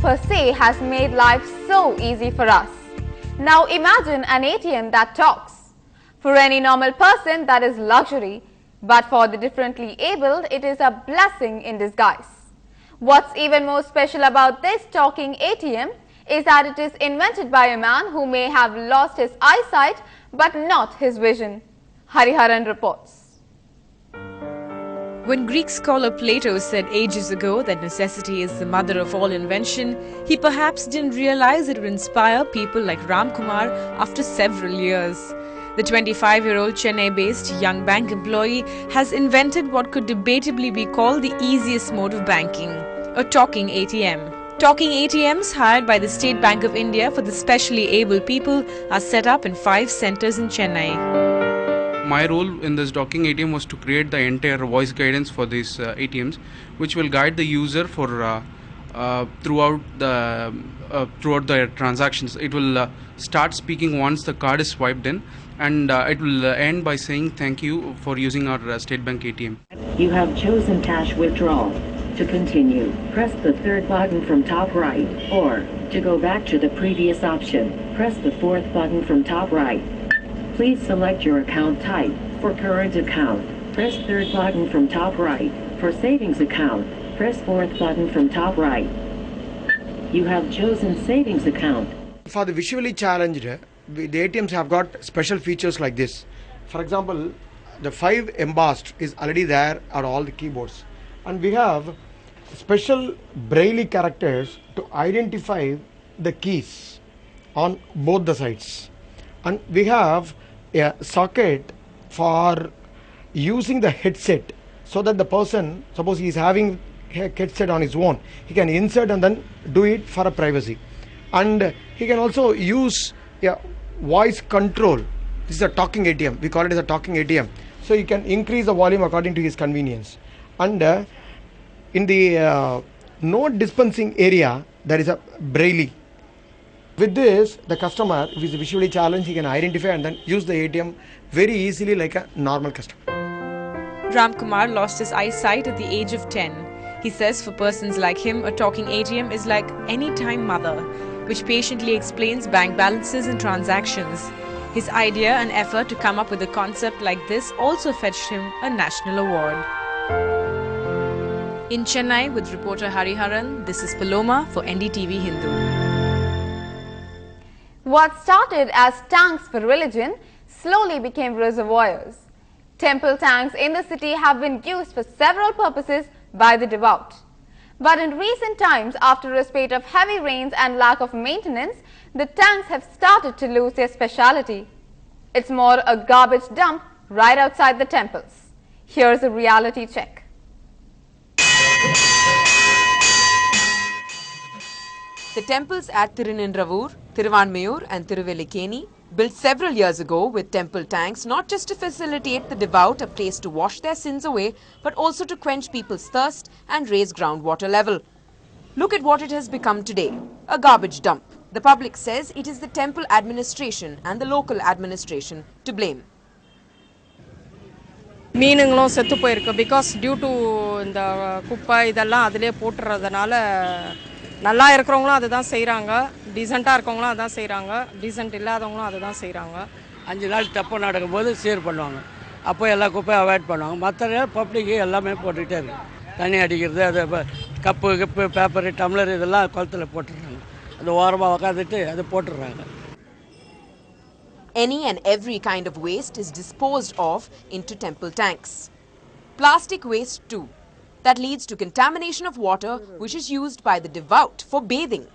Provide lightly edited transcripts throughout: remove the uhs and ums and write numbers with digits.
per se has made life so easy for us. Now imagine an ATM that talks. For any normal person, that is luxury, but for the differently abled, it is a blessing in disguise. What's even more special about this talking ATM is that it is invented by a man who may have lost his eyesight but not his vision. Hariharan reports. When Greek scholar Plato said ages ago that necessity is the mother of all invention, he perhaps didn't realize it would inspire people like Ram Kumar after several years. The 25-year-old Chennai-based young bank employee has invented what could debatably be called the easiest mode of banking, a talking ATM. Talking ATMs hired by the State Bank of India for the specially able people are set up in 5 centers in Chennai. My role in this talking ATM was to create the entire voice guidance for these ATMs, which will guide the user for throughout the transactions. It will start speaking once the card is swiped in, and it will end by saying thank you for using our State Bank ATM. You have chosen cash withdrawal. To continue, press the 3rd button from top right, or to go back to the previous option, press the 4th button from top right. Please select your account type. For current account, press 3rd button from top right. For savings account, press 4th button from top right. You have chosen savings account. For the visually challenged, the ATMs have got special features like this. For example, the 5 embossed is already there on all the keyboards. And we have special braille characters to identify the keys on both the sides. And we have a socket for using the headset, so that the person, suppose he is having a headset on his own, he can insert and then do it for a privacy. And he can also use a voice control. This is a talking ATM. We call it as a talking ATM. So you can increase the volume according to his convenience. And in the note dispensing area, there is a braille. With this, the customer, if he is visually challenged, he can identify and then use the ATM very easily like a normal customer. Ram Kumar lost his eyesight at the age of 10. He says for persons like him, a talking ATM is like anytime mother, which patiently explains bank balances and transactions. His idea and effort to come up with a concept like this also fetched him a national award. In Chennai with reporter Hariharan, this is Paloma for NDTV Hindu. What started as tanks for religion slowly became reservoirs. Temple tanks in the city have been used for several purposes by the devout. But in recent times, after a spate of heavy rains and lack of maintenance, the tanks have started to lose their speciality. It's more a garbage dump right outside the temples. Here's a reality check. The temples at Tirunendravoor, Thiruvanmayur and Thiruvelikeni, built several years ago with temple tanks not just to facilitate the devout a place to wash their sins away, but also to quench people's thirst and raise groundwater level. Look at what it has become today, a garbage dump. The public says it is the temple administration and the local administration to blame. மீனுங்களும் செத்து போயிருக்கு because due to இந்த குப்பை இதெல்லாம் அதிலே போட்டுறதுனால நல்லா இருக்கிறவங்களும் அதுதான் செய்றாங்க, டீசென்ட்டா இருக்கவங்களும் அதான் செய்றாங்க, டீசென்ட் இல்லாதவங்களும் அதுதான் செய்றாங்க. 5 நாள் தப்பு நடக்கும்போது சேர் பண்ணுவாங்க. அப்போ எல்லா குப்பையும் அவாய்ட் பண்ணுவாங்க. மற்ற பப்ளிக் எல்லாமே போட்டுட்டே இருக்கு. தண்ணி அடிக்கிறது, அது கப்பு கப்பு பேப்பர் டம்ளர் இதெல்லாம் குளத்துல போட்டுறாங்க. அது ஓரமா உட்காந்துட்டு அது போட்டுறாங்க. Any and every kind of waste is disposed of into temple tanks. Plastic waste too. That leads to contamination of water which is used by the devout for bathing.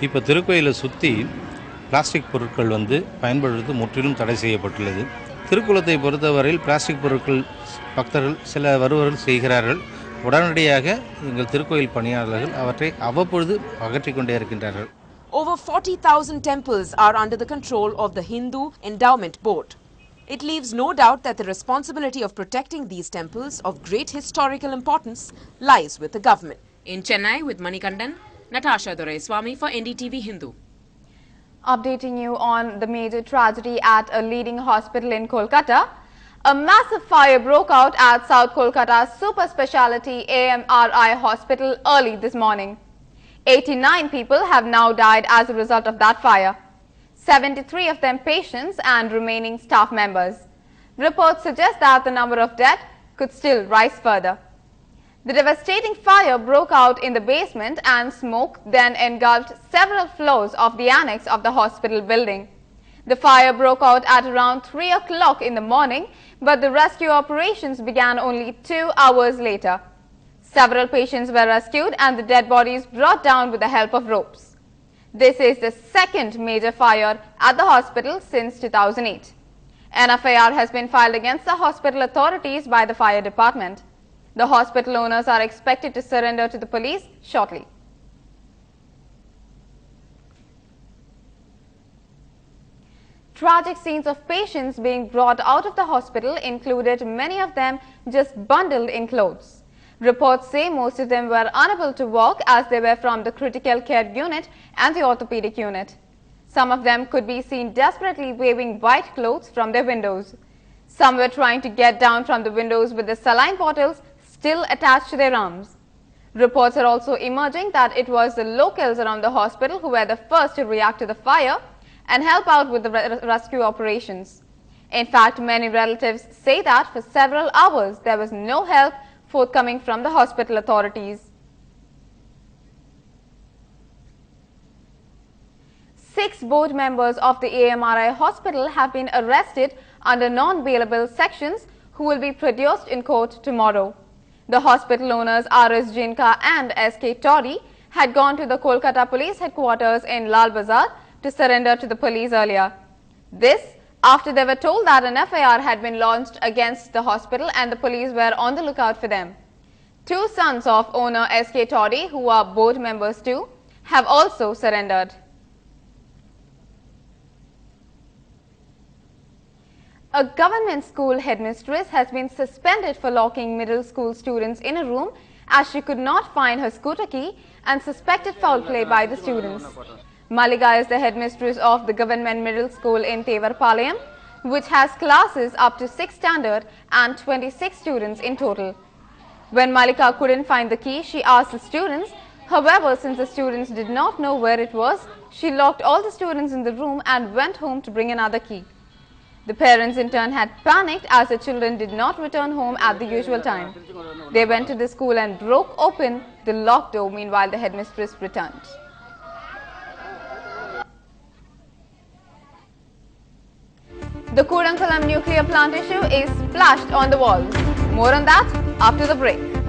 இப்போ திருக்கோயிலை சுற்றி பிளாஸ்டிக் பொருட்கள் பயன்படுத்துவது முற்றிலும் தடை செய்யப்பட்டுள்ளது. திருக்குளத்தை பொறுத்தவரையில் பிளாஸ்டிக் பொருட்கள் பக்தர்கள் சில வருவர்கள் செய்கிறார்கள். உடனடியாக எங்கள் திருக்கோயில் பணியாளர்கள் அவற்றை அவ்வப்பொழுது அகற்றிக் கொண்டே இருக்கின்றார்கள். Over 40,000 temples are under the control of the Hindu Endowment Board. It leaves no doubt that the responsibility of protecting these temples of great historical importance lies with the government. In Chennai with Manikandan, Natasha Doraiswamy for NDTV Hindu. Updating you on the major tragedy at a leading hospital in Kolkata. A massive fire broke out at South Kolkata's super speciality AMRI hospital early this morning. 89 people have now died as a result of that fire. 73 of them patients and remaining staff members. Reports suggest that the number of dead could still rise further. The devastating fire broke out in the basement and smoke then engulfed several floors of the annex of the hospital building. The fire broke out at around 3 o'clock in the morning, but the rescue operations began only 2 hours later. Several patients were rescued and the dead bodies brought down with the help of ropes. This is the second major fire at the hospital since 2008. An FIR has been filed against the hospital authorities by the fire department. The hospital owners are expected to surrender to the police shortly. Tragic scenes of patients being brought out of the hospital included many of them just bundled in clothes. Reports say most of them were unable to walk as they were from the critical care unit and the orthopedic unit. Some of them could be seen desperately waving white clothes from their windows. Some were trying to get down from the windows with the saline bottles still attached to their arms. Reports are also emerging that it was the locals around the hospital who were the first to react to the fire and help out with the rescue operations. In fact, many relatives say that for several hours there was no help forthcoming from the hospital authorities. 6 board members of the AMRI hospital have been arrested under non-bailable sections who will be produced in court tomorrow. The hospital owners R.S. Jinka and S.K. Tori had gone to the Kolkata police headquarters in Lal Bazar to surrender to the police earlier. This after they were told that an FIR had been launched against the hospital and the police were on the lookout for them. 2 sons of owner S.K. Toddy, who are board members too, have also surrendered. A government school headmistress has been suspended for locking middle school students in a room as she could not find her scooter key and suspected foul play by the students. Malika is the headmistress of the government middle school in Tevarpalayam, which has classes up to 6th standard and 26 students in total. When Malika couldn't find the key, she asked the students. However, since the students did not know where it was, she locked all the students in the room and went home to bring another key. The parents in turn had panicked as the children did not return home at the usual time. They went to the school and broke open the locked door. Meanwhile, the headmistress returned. The Kudankulam nuclear plant issue is splashed on the walls. More on that after the break.